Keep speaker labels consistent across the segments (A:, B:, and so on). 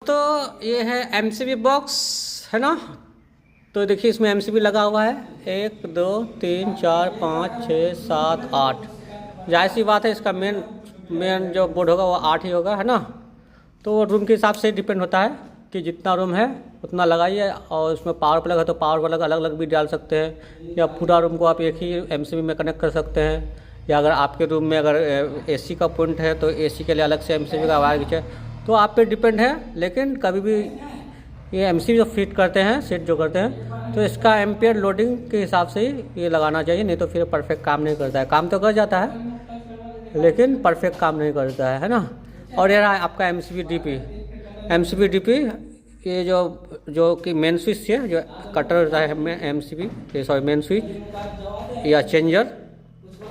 A: दोस्तों ये है एमसीबी बॉक्स है ना। तो देखिए इसमें एमसीबी लगा हुआ है 1 2 3 4 5 6 7 8। जाहिर सी बात है इसका मेन जो बोर्ड होगा वो 8 ही होगा है ना। तो रूम के हिसाब से डिपेंड होता है कि जितना रूम है उतना लगाइए। और उसमें पावर प्लग है तो पावर प्लग अलग अलग भी डाल सकते हैं, या पूरा रूम को आप एक ही एमसीबी में कनेक्ट कर सकते हैं। या अगर आपके रूम में अगर एसी का पॉइंट है तो एसी के लिए अलग से एमसीबी का वायर खींचे, तो आप पे डिपेंड है। लेकिन कभी भी ये एमसीबी जो फिट करते हैं, सेट जो करते हैं, तो इसका एम्पियर लोडिंग के हिसाब से ही ये लगाना चाहिए, नहीं तो फिर परफेक्ट काम नहीं करता है। काम तो कर जाता है लेकिन परफेक्ट काम नहीं करता है ना। और ये रहा आपका एमसीबी डीपी ये जो कि मेन स्विच है, जो कटर होता है एमसीबी सॉरी मेन स्विच या चेंजर,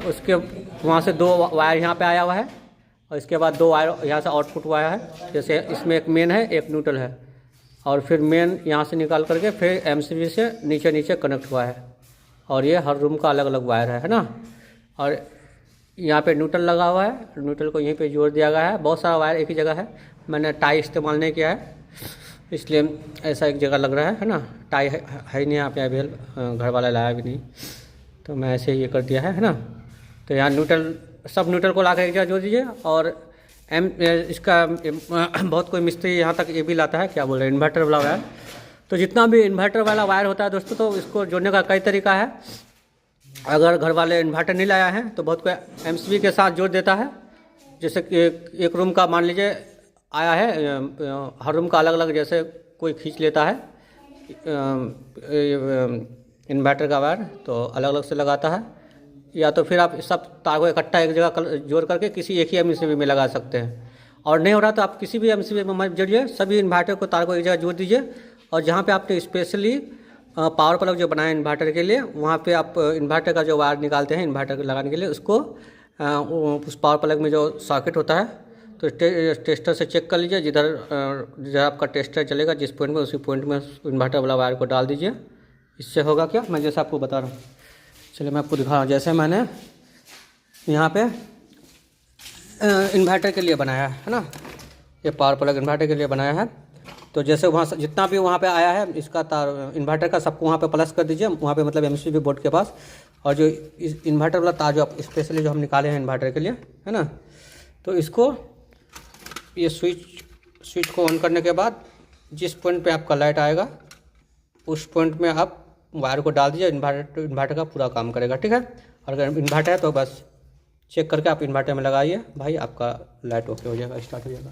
A: उसके वहाँ से 2 वायर यहाँ पे आया हुआ है और इसके बाद 2 वायर यहाँ से आउटपुट वायर है। जैसे इसमें एक मेन है एक न्यूट्रल है, और फिर मेन यहाँ से निकाल करके फिर एमसीबी से नीचे कनेक्ट हुआ है। और ये हर रूम का अलग अलग वायर है ना। और यहाँ पे न्यूट्रल लगा हुआ है, न्यूट्रल को यहीं पे जोड़ दिया गया है। बहुत सारा वायर एक ही जगह है, मैंने टाई इस्तेमाल नहीं किया है इसलिए ऐसा एक जगह लग रहा है ना। टाई है ही नहीं यहाँ पे अवेलेबल, घर वाला लाया भी नहीं, तो मैं ऐसे ये कर दिया है ना। तो यहाँ सब न्यूट्रल को ला कर एक जगह जोड़ दीजिए। और इसका बहुत कोई मिस्त्री यहाँ तक ये भी लाता है, क्या बोल रहे हैं, इन्वर्टर वाला वायर। तो जितना भी इन्वर्टर वाला वायर होता है दोस्तों, तो इसको जोड़ने का कई तरीका है। अगर घर वाले इन्वर्टर नहीं लाया है तो बहुत कोई एमसीबी के साथ जोड़ देता है। जैसे कि एक रूम का मान लीजिए आया है, हर रूम का अलग अलग जैसे कोई खींच लेता है इन्वर्टर का वायर, तो अलग अलग से लगाता है। या तो फिर आप सब तार को इकट्ठा एक जगह जोड़ करके किसी एक ही एमसीबी में लगा सकते हैं। और नहीं हो रहा तो आप किसी भी एमसीबी में मत जोड़िए, सभी इन्वर्टर को तार को एक जगह जोड़ दीजिए। और जहाँ पे आपने स्पेशली पावर प्लग जो बनाया इन्वर्टर के लिए, वहाँ पे आप इन्वर्टर का जो वायर निकालते हैं इन्वर्टर लगाने के लिए, उसको उस पावर प्लग में जो सॉकेट होता है तो टेस्टर से चेक कर लीजिए। जिधर आपका टेस्टर चलेगा जिस पॉइंट में, उसी पॉइंट में इन्वर्टर वाला वायर को डाल दीजिए। इससे होगा क्या, मैं जैसे आपको बता रहा हूँ, चलिए मैं आपको दिखा रहा हूँ। जैसे मैंने यहाँ पे इन्वर्टर के लिए बनाया है ना, ये पावर प्लग इन्वर्टर के लिए बनाया है। तो जैसे वहाँ से जितना भी वहाँ पे आया है इसका तार इन्वर्टर का, सबको वहाँ पे प्लस कर दीजिए, वहाँ पे मतलब एमसीबी बोर्ड के पास। और जो इस इन्वर्टर वाला तार जो आप स्पेशली जो हम निकाले हैं इन्वर्टर के लिए है ना, तो इसको ये स्विच को ऑन करने के बाद जिस पॉइंट पे आपका लाइट आएगा उस पॉइंट में आप वायर को डाल दीजिए। इन्वर्टर का पूरा काम करेगा, ठीक है। और अगर इन्वर्टर है तो बस चेक करके आप इन्वर्टर में लगाइए भाई, आपका लाइट ओके हो जाएगा, स्टार्ट हो जाएगा।